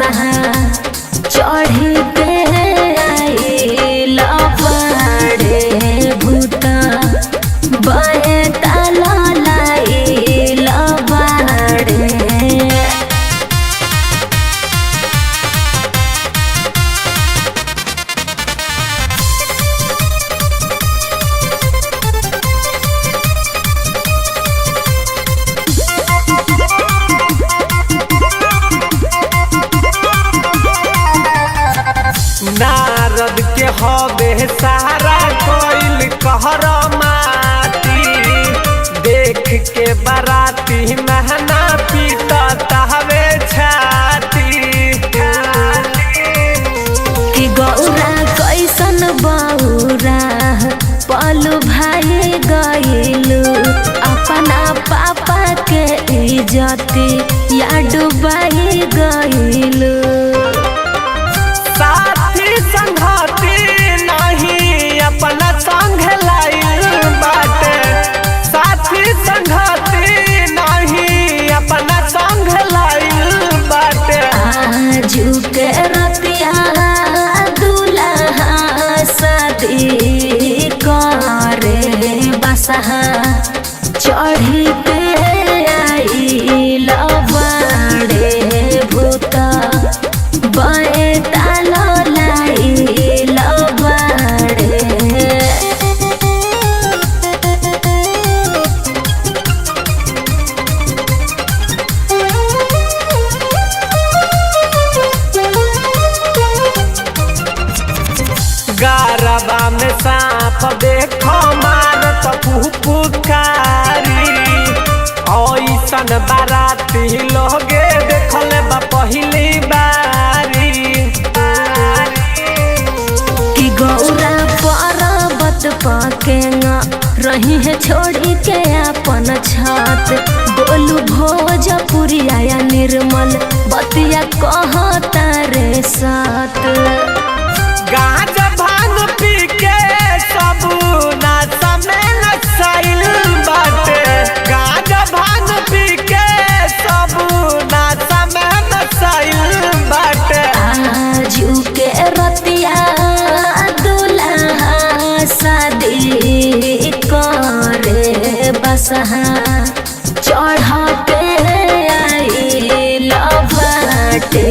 बसहा चढ़ी के आइल बाड़े भूता बहे ताला लाइल बाड़े। नारद के हवे सहारा कोइल कहर माटी देख के बराती महना पीता तहवे छाती। कि गौरा कैसन बौरा पलू भाई गइलू अपना पापा के इज्जती या डुबाई गइलू। साथी संघाती नहीं अपना संग लाइल बाटे साथी संघाती नहीं अपना संग लाइल बाटे। आजू के रतिया दुल्हा शादी करे बसहा चढ़ी के आइल बाड़े भूता बहे ताला लाइल बाड़े। गारबा में सांप देखो मारत फुफुकारी ऐसन बाराती लोगे देखल बा पहली बारी। कि गौरा पर्वत पकेंगा रही है छोड़ी के अपन छत बोलू भोजपुरिया या निर्मल बतिया कहता रे साथ। गांज भांग पी के सब नाचा में नचाइल बाटे गांज भांग पी के सब नाचा में नचाइल बाटे। आजू के रतिया दुल्हा शादी करे बसहा चढ़ के आइल बाटे